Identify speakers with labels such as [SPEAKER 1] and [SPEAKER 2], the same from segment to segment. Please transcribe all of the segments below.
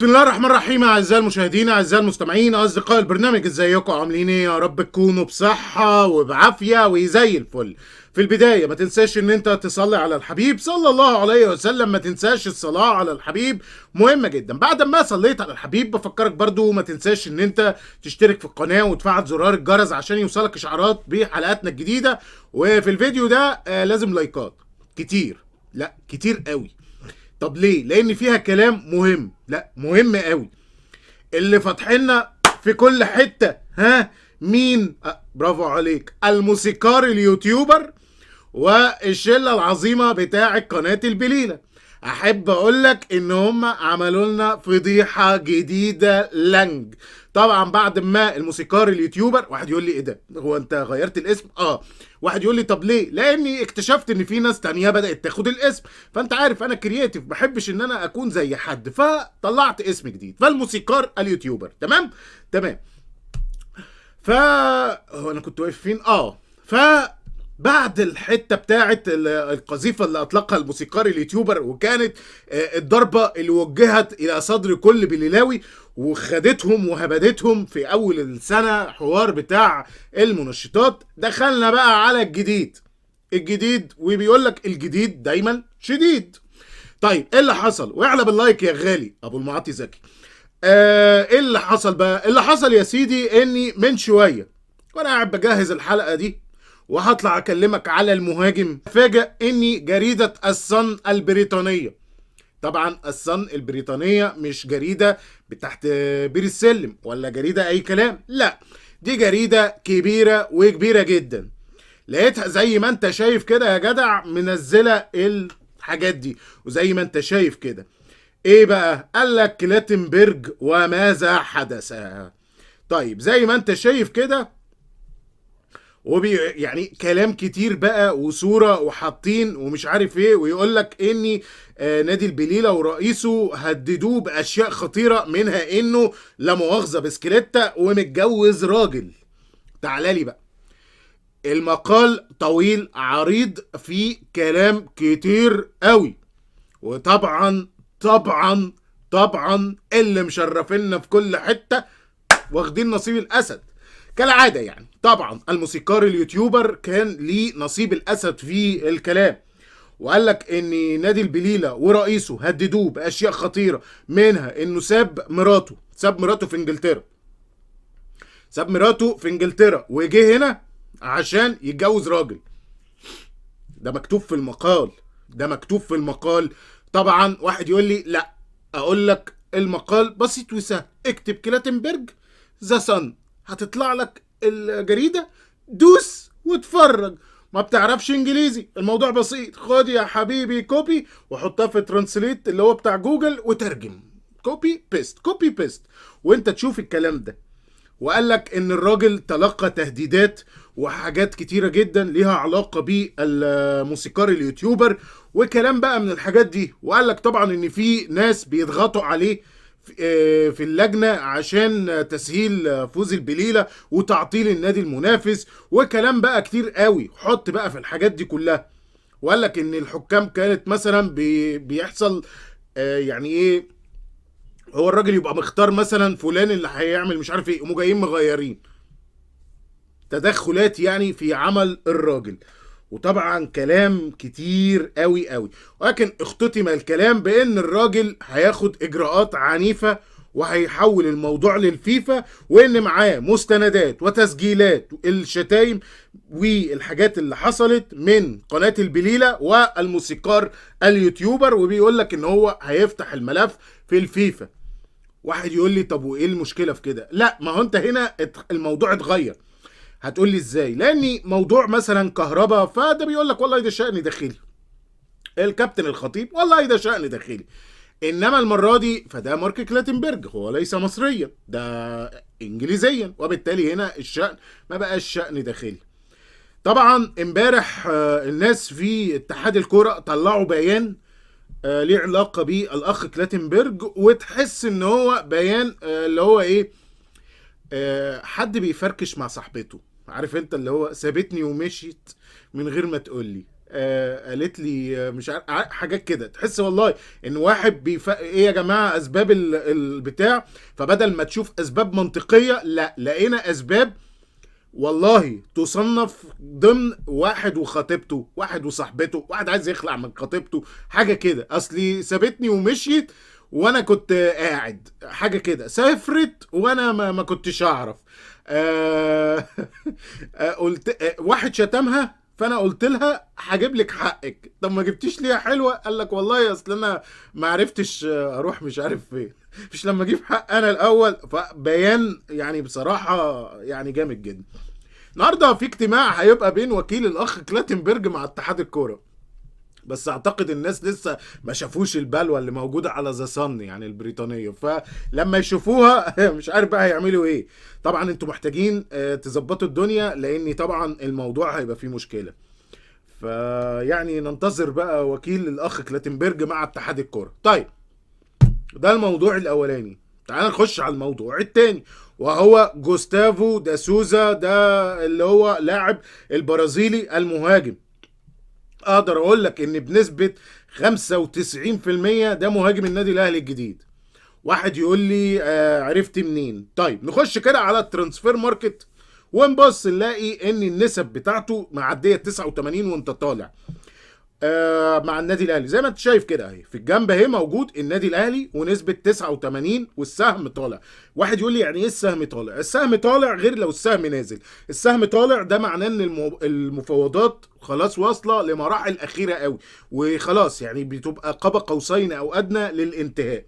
[SPEAKER 1] بسم الله الرحمن الرحيم. اعزائي المشاهدين، اعزائي المستمعين، اصدقاء البرنامج، ازيكم؟ عاملين ايه؟ يا رب تكونوا بصحه وبعافيه وزي الفل. في البدايه ما تنساش ان انت تصلي على الحبيب صلى الله عليه وسلم. ما تنساش الصلاه على الحبيب، مهمه جدا. بعد ما صليت على الحبيب بفكرك برضو ما تنساش ان انت تشترك في القناه وتفعل زرار الجرس عشان يوصلك اشعارات بحلقاتنا الجديده. وفي الفيديو ده لازم لايكات كتير، لا كتير قوي. طب ليه؟ لان فيها كلام مهم، لا مهم قوي، اللي فاتحيننا في كل حتة. ها مين؟ برافو عليك، الموسيقار اليوتيوبر والشلة العظيمة بتاعة قناة البليلة. احب اقول لك ان هم عملوا لنا فضيحة جديدة لنج. طبعا بعد ما الموسيقار اليوتيوبر، واحد يقول لي ايه ده، هو انت غيرت الاسم؟ واحد يقول لي طب ليه؟ لاني اكتشفت ان في ناس تانية بدأت تاخد الاسم، فانت عارف انا كرييتيف، بحبش ان انا اكون زي حد، فطلعت اسم جديد، فالموسيقار اليوتيوبر. تمام تمام. هو انا كنت واقف فين؟ بعد الحته بتاعت القذيفه اللي اطلقها الموسيقار اليوتيوبر، وكانت الضربه اللي وجهت الى صدر كل بليلاوي وخدتهم وهبدتهم في اول السنه، حوار بتاع المنشطات. دخلنا بقى على الجديد وبيقول لك الجديد دايما شديد. طيب ايه اللي حصل؟ واعلى باللايك يا غالي ابو المعاطي زكي. ايه اللي حصل بقى؟ اللي حصل يا سيدي اني من شويه وانا قاعد بجهز الحلقه دي وهطلع اكلمك على المهاجم، فاجئ اني جريده الصن البريطانيه، طبعا الصن البريطانيه مش جريده بتحت بير السلم ولا جريده اي كلام، لا دي جريده كبيره وكبيره جدا. لقيتها زي ما انت شايف كده يا جدع منزله الحاجات دي، وزي ما انت شايف كده ايه بقى؟ قال لك كلاتنبرج وماذا حدث. طيب زي ما انت شايف كده، يعني كلام كتير بقى وصوره وحاطين ومش عارف ايه، ويقول لك اني نادي البليله ورئيسه هددوه باشياء خطيره، منها انه لا مؤاخذه بسكليته ومتجوز راجل. تعالى لي بقى، المقال طويل عريض فيه كلام كتير قوي. وطبعا طبعا طبعا اللي مشرفينا في كل حته واخدين نصيب الاسد كالعاده. يعني طبعا الموسيقار اليوتيوبر كان ليه نصيب الاسد في الكلام، وقال لك ان نادي البليله ورئيسه هددوه باشياء خطيره، منها انه ساب مراته في انجلترا، وجه هنا عشان يتجوز راجل. ده مكتوب في المقال، طبعا واحد يقول لي لا، اقول لك المقال بسيط وسهل، اكتب كلاتنبرج ذا صن هتطلع لك الجريده، دوس واتفرج. ما بتعرفش انجليزي؟ الموضوع بسيط، خد يا حبيبي كوبي وحطها في ترانسليت اللي هو بتاع جوجل وترجم، كوبي بيست وانت تشوف الكلام ده. وقال لك ان الراجل تلقى تهديدات وحاجات كتيرة جدا ليها علاقة بالموسيقار اليوتيوبر وكلام بقى من الحاجات دي. وقال لك طبعا ان في ناس بيضغطوا عليه في اللجنة عشان تسهيل فوز البليلة وتعطيل النادي المنافس، وكلام بقى كتير قوي. حط بقى في الحاجات دي كلها. وقال لك ان الحكام كانت مثلا بيحصل يعني ايه، هو الراجل يبقى مختار مثلا فلان اللي هيعمل مش عارف ايه، يقوموا جايين مغيرين، تدخلات يعني في عمل الراجل. وطبعا كلام كتير قوي قوي، ولكن اختتم الكلام بان الراجل هياخد اجراءات عنيفة وهيحول الموضوع للفيفا، وان معاه مستندات وتسجيلات الشتايم والحاجات اللي حصلت من قناة البليلة والموسيقار اليوتيوبر، وبيقول لك ان هو هيفتح الملف في الفيفا. واحد يقول لي طب وايه المشكله في كده؟ لا، ما هو انت هنا الموضوع اتغير. هتقول لي ازاي؟ لاني موضوع مثلا كهرباء فده بيقول لك والله ده شأن داخلي، الكابتن الخطيب والله ده شأن داخلي. انما المره دي فده مارك كلاتنبرج، هو ليس مصريا، ده انجليزيا، وبالتالي هنا الشأن ما بقاش شأن داخلي. طبعا امبارح الناس في اتحاد الكرة طلعوا بيان ليه علاقة بالأخ كلاتنبرج، وتحس إن هو بيان اللي هو إيه، حد بيفركش مع صاحبته، عارف أنت اللي هو سابتني ومشيت من غير ما تقولي. قالت لي مش عارف حاجات كده، تحس والله ان واحد ايه يا جماعه اسباب البتاع، فبدل ما تشوف اسباب منطقيه لا لقينا اسباب والله تصنف ضمن واحد وخطيبته، واحد وصاحبته، واحد عايز يخلع من خطيبته، حاجه كده، اصلي سابتني ومشيت وانا كنت قاعد، حاجه كده، سافرت وانا ما كنتش اعرف. قلت واحد شتمها فانا قلت لها هجيب لك حقك، طب ما جبتيش ليها حلوه، قال لك والله اصل انا ما عرفتش اروح مش عارف فين، مش لما اجيب حق انا الاول. فبيان يعني بصراحه يعني جامد جدا. النهارده في اجتماع هيبقى بين وكيل الاخ كلاتنبرج مع اتحاد الكوره، بس اعتقد الناس لسه ما شافوش البلوه اللي موجوده على ذا صن يعني البريطانيه، فلما يشوفوها مش عارف بقى هيعملوا ايه. طبعا انتوا محتاجين تظبطوا الدنيا، لان طبعا الموضوع هيبقى فيه مشكله. فيعني ننتظر بقى وكيل الاخ كلاتنبرج مع اتحاد الكوره. طيب ده الموضوع الاولاني، تعال نخش على الموضوع التاني، وهو جوستافو دا سوزا، ده اللي هو لاعب البرازيلي المهاجم. اقدر اقول لك ان بنسبة 95% ده مهاجم النادي الاهلي الجديد. واحد يقول لي عرفت منين؟ طيب نخش كده على الترانسفير ماركت ونبص نلاقي ان النسب بتاعته معدية 89 وانت طالع مع النادي الاهلي، زي ما انت شايف كده اهي في الجنب اهي موجود النادي الاهلي ونسبه 89 والسهم طالع. واحد يقول لي يعني ايه السهم طالع؟ السهم طالع غير لو السهم نازل. السهم طالع ده معناه ان المفاوضات خلاص واصله لمراحل اخيره قوي، وخلاص يعني بتبقى قاب قوسين او ادنى للانتهاء.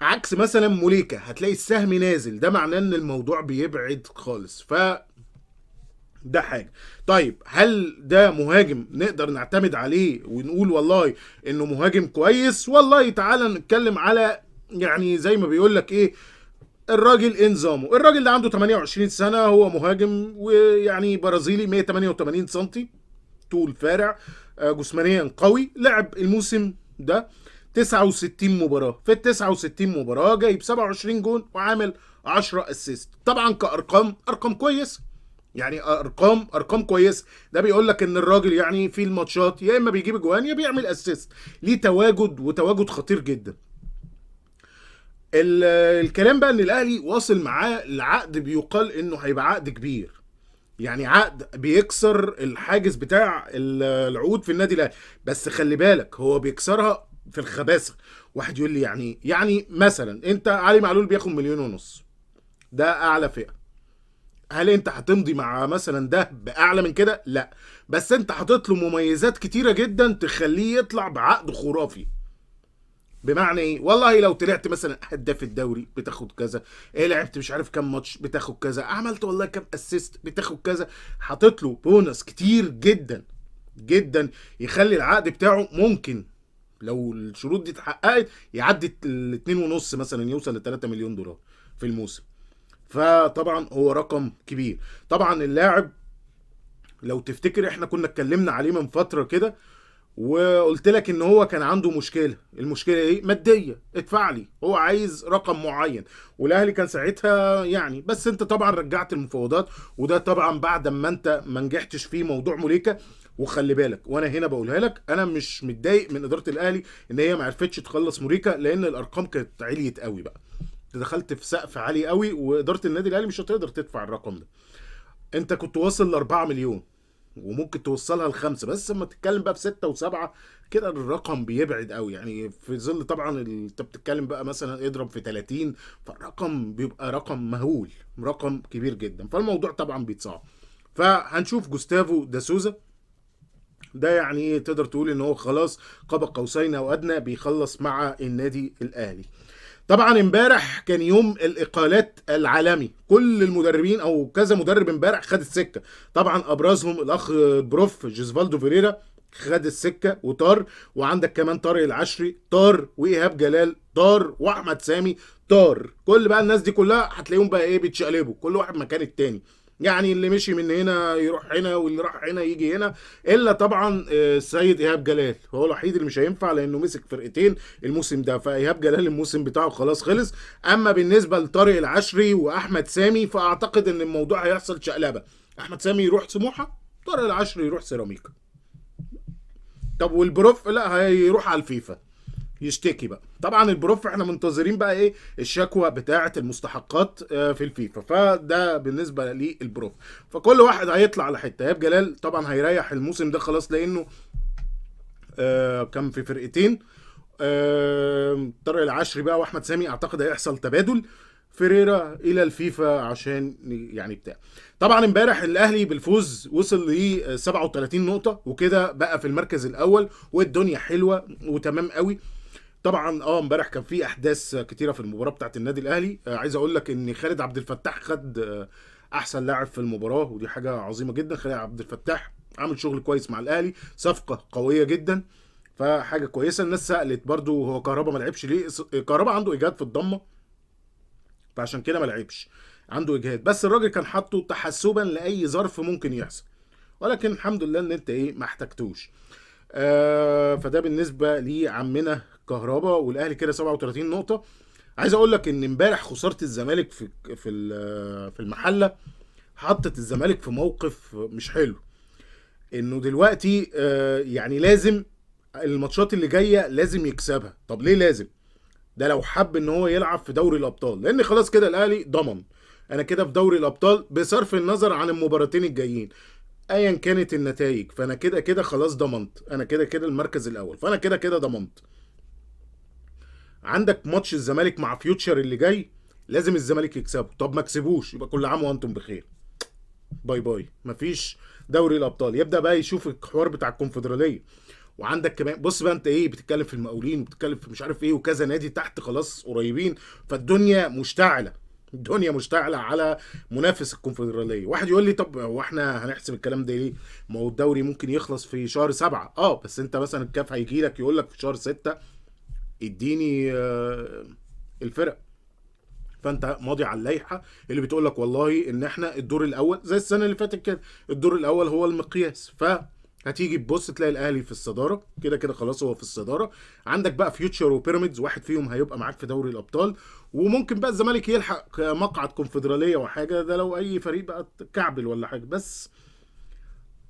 [SPEAKER 1] عكس مثلا موليكا هتلاقي السهم نازل، ده معناه ان الموضوع بيبعد خالص. ده حاجة. طيب هل ده مهاجم نقدر نعتمد عليه ونقول والله انه مهاجم كويس؟ والله تعالى نتكلم على يعني زي ما بيقول لك ايه الراجل ايه نظامه. الراجل ده عنده 28 سنة، هو مهاجم ويعني برازيلي، 188 سنتي، طول فارع، جسمانيا قوي. لعب الموسم ده 69 مباراة، في ال 69 مباراة جايب 27 جون وعامل 10 اسيست. طبعا كارقام ارقام كويس، يعني ارقام كويسه. ده بيقول لك ان الراجل يعني في الماتشات يا اما بيجيب اجوان يا بيعمل اسيست، ليه تواجد وتواجد خطير جدا. الكلام بقى ان الاهلي واصل معاه العقد، بيقال انه هيبقى عقد كبير، يعني عقد بيكسر الحاجز بتاع العقود في النادي الاهلي. بس خلي بالك هو بيكسرها في الخباثه. واحد يقول لي يعني مثلا انت علي معلول بياخد 1.5 مليون، ده اعلى فئه. هل انت هتمضي مع مثلا ده باعلى من كده؟ لا، بس انت حاطط له مميزات كتيره جدا تخليه يطلع بعقد خرافي. بمعنى ايه؟ والله لو طلعت مثلا هداف الدوري بتاخد كذا، ايه لعبت مش عارف كام ماتش بتاخد كذا، عملت والله كام اسيست بتاخد كذا. حاطط له بونص كتير جدا جدا يخلي العقد بتاعه ممكن لو الشروط دي اتحققت يعدي الاتنين ونص، مثلا يوصل ل3 مليون دولار في الموسم. فطبعا هو رقم كبير. طبعا اللاعب لو تفتكر احنا كنا اتكلمنا عليه من فترة كده وقلت لك ان هو كان عنده مشكلة. المشكلة ايه؟ مادية، ادفع لي، هو عايز رقم معين، والاهلي كان ساعتها يعني، بس انت طبعا رجعت المفاوضات، وده طبعا بعد ما انت ما نجحتش في موضوع موليكا. وخلي بالك وانا هنا بقولها لك، انا مش متضايق من ادارة الاهلي ان هي ما عرفتش تخلص موليكا، لان الارقام كانت عليت قوي بقى، دخلت في سقف عالي قوي، واداره النادي الاهلي مش هتقدر تدفع الرقم ده. انت كنت واصل ل 4 مليون وممكن توصلها ل5، بس لما تتكلم بقى ب6 و7 كده الرقم بيبعد قوي، يعني في ظل طبعا انت بتتكلم بقى مثلا اضرب في 30، فالرقم بيبقى رقم مهول، رقم كبير جدا، فالموضوع طبعا بيتصعب. فهنشوف جوستافو دا سوزا ده يعني ايه، تقدر تقول ان هو خلاص قاب قوسين او ادنى بيخلص مع النادي الاهلي. طبعا امبارح كان يوم الاقالات العالمي، كل المدربين او كذا مدرب امبارح خد السكه. طبعا ابرزهم الاخ بروف جيزفالدو فيريرا خد السكه وطار، وعندك كمان طارق العشري طار، وايهاب جلال طار، واحمد سامي طار. كل بقى الناس دي كلها هتلاقيهم بقى ايه بيتشقلبوا، كل واحد مكان التاني، يعني اللي مشي من هنا يروح هنا واللي راح هنا يجي هنا. الا طبعا السيد ايهاب جلال هو الوحيد اللي مش هينفع لانه مسك فرقتين الموسم ده، فايهاب جلال الموسم بتاعه خلاص خلص. اما بالنسبه لطارق العشري واحمد سامي فاعتقد ان الموضوع هيحصل شقلبه، احمد سامي يروح سموحه، طارق العشري يروح سيراميكا. طب والبروف لا هيروح على الفيفا يشتكي بقى. طبعا البروف احنا منتظرين بقى ايه الشكوى بتاعه المستحقات في الفيفا، فده بالنسبه للبروف. فكل واحد هيطلع على حته. ايهاب جلال طبعا هيريح الموسم ده خلاص، لانه كان في فرقتين. طارق العشري بقى واحمد سامي اعتقد هيحصل تبادل فيريرا الى الفيفا عشان يعني بتاع. طبعا امبارح الاهلي بالفوز وصل ل 37 نقطه، وكده بقى في المركز الاول، والدنيا حلوه وتمام قوي. طبعا امبارح كان في احداث كتيره في المباراه بتاعت النادي الاهلي. عايز اقول لك ان خالد عبد الفتاح خد احسن لاعب في المباراه، ودي حاجه عظيمه جدا. خالد عبد الفتاح عامل شغل كويس مع الاهلي، صفقه قويه جدا، فحاجه كويسه. الناس سالت برضو هو كهربا ما لعبش ليه؟ كهربا عنده اجهاد في الضمه، فعشان كده ما لعبش، عنده اجهاد. بس الراجل كان حاطه تحسبا لاي ظرف ممكن يحصل، ولكن الحمد لله ان انت ما احتجتوش. فده بالنسبه لعمنا كهربا، والاهلي كده 37 نقطه. عايز اقول لك ان امبارح خساره الزمالك في المحله حطت الزمالك في موقف مش حلو. انه دلوقتي يعني لازم الماتشات اللي جايه لازم يكسبها. طب ليه لازم؟ ده لو حب ان هو يلعب في دوري الابطال، لان خلاص كده الاهلي ضمن انا كده في دوري الابطال، بصرف النظر عن المباراتين الجايين ايا كانت النتائج، فانا كده كده خلاص ضمنت، انا كده كده المركز الاول، فانا كده كده ضمنت. عندك ماتش الزمالك مع فيوتشر اللي جاي، لازم الزمالك يكسبه. طب ما كسبوش، يبقى كل عام وانتم بخير، باي باي، مفيش دوري الابطال. يبدا بقى يشوف الحوار بتاع الكونفدراليه. وعندك كمان بص بقى انت ايه، بتتكلم في المقاولين، بتتكلم في مش عارف ايه، وكذا نادي تحت خلاص قريبين، فالدنيا مشتعله، الدنيا مشتعله على منافس الكونفدراليه. واحد يقول لي طب هو احنا هنحسب الكلام ده ليه؟ ما هو الدوري ممكن يخلص في شهر 7. بس انت مثلا الكاف هيجي لك يقول لك في شهر 6 اديني الفرق. فانت ماضي على اللائحه اللي بتقول لك والله ان احنا الدور الاول زي السنه اللي فاتت كده، الدور الاول هو المقياس. هتيجي تبص تلاقي الاهلي في الصداره، كده كده خلاص هو في الصداره. عندك بقى فيوتشر وبيراميدز، واحد فيهم هيبقى معاك في دوري الابطال، وممكن بقى الزمالك يلحق مقعد كونفدراليه وحاجه، ده لو اي فريق بقى كعبل ولا حاجه. بس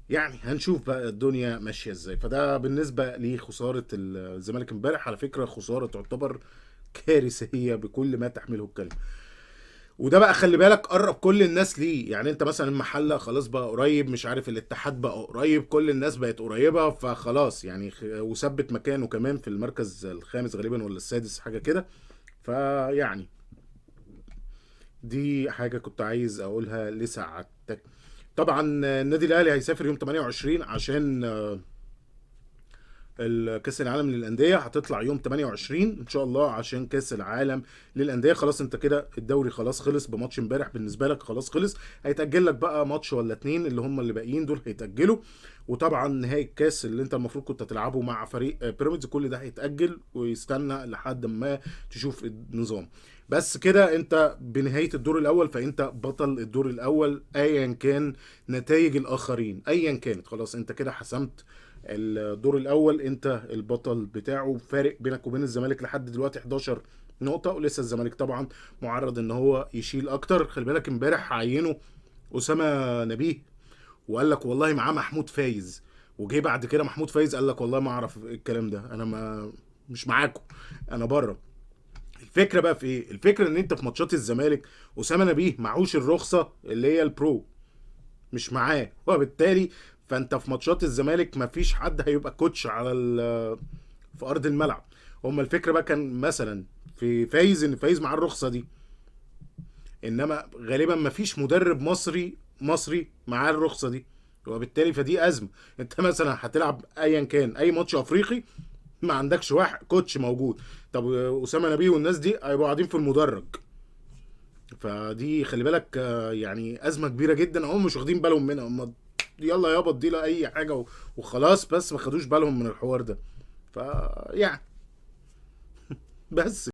[SPEAKER 1] يعني هنشوف بقى الدنيا ماشيه ازاي. فده بالنسبه لخساره الزمالك امبارح. على فكره خساره تعتبر كارثيه بكل ما تحمله الكلمه. وده بقى خلي بالك قرب كل الناس ليه. يعني انت مثلا المحله خلاص بقى قريب، مش عارف الاتحاد بقى قريب، كل الناس بقت قريبه، فخلاص يعني وثبت مكانه كمان في المركز الخامس غالبا ولا السادس حاجه كده. فيعني دي حاجه كنت عايز اقولها لسعادتك. طبعا النادي الاهلي هيسافر يوم 28 عشان كاس العالم للانديه، هتطلع يوم 28 ان شاء الله عشان كاس العالم للانديه. خلاص انت كده الدوري خلاص خلص بماتش امبارح بالنسبه لك، خلاص خلص. هيتاجل لك بقى ماتش ولا اتنين اللي هم اللي باقيين دول هيتاجلوا. وطبعا نهائي الكاس اللي انت المفروض كنت تلعبه مع فريق بيراميدز كل ده هيتاجل ويستنى لحد ما تشوف النظام. بس كده انت بنهايه الدور الاول، فانت بطل الدور الاول ايا كان نتائج الاخرين ايا كانت. خلاص انت كده حسمت الدور الاول، انت البطل بتاعه. فارق بينك وبين الزمالك لحد دلوقتي 11 نقطة، ولسه الزمالك طبعا معرض ان هو يشيل اكتر. خلي بالك امبارح عينوا اسامة نبيه وقال لك والله معاه محمود فايز، وجي بعد كده محمود فايز قال لك والله ما اعرف الكلام ده، انا ما مش معاكم، انا بره. الفكره بقى في ايه؟ الفكره ان انت في ماتشات الزمالك اسامه نبيه معهوش الرخصه اللي هي البرو، مش معاه، وبالتالي فانت في ماتشات الزمالك مفيش حد هيبقى كوتش على في ارض الملعب. هما الفكره بقى كان مثلا في فايز ان فايز معاه الرخصه دي، انما غالبا مفيش مدرب مصري معاه الرخصه دي، وبالتالي فدي ازمه. انت مثلا هتلعب ايا كان اي ماتش افريقي ما عندكش واحد كوتش موجود. طب اسامه نبيه والناس دي هيبقوا قاعدين في المدرج، فدي خلي بالك يعني ازمه كبيره جدا. هم مش واخدين بالهم منها، هم يلا يابا اديله اي حاجه وخلاص، بس ما خدوش بالهم من الحوار ده. فيعني بس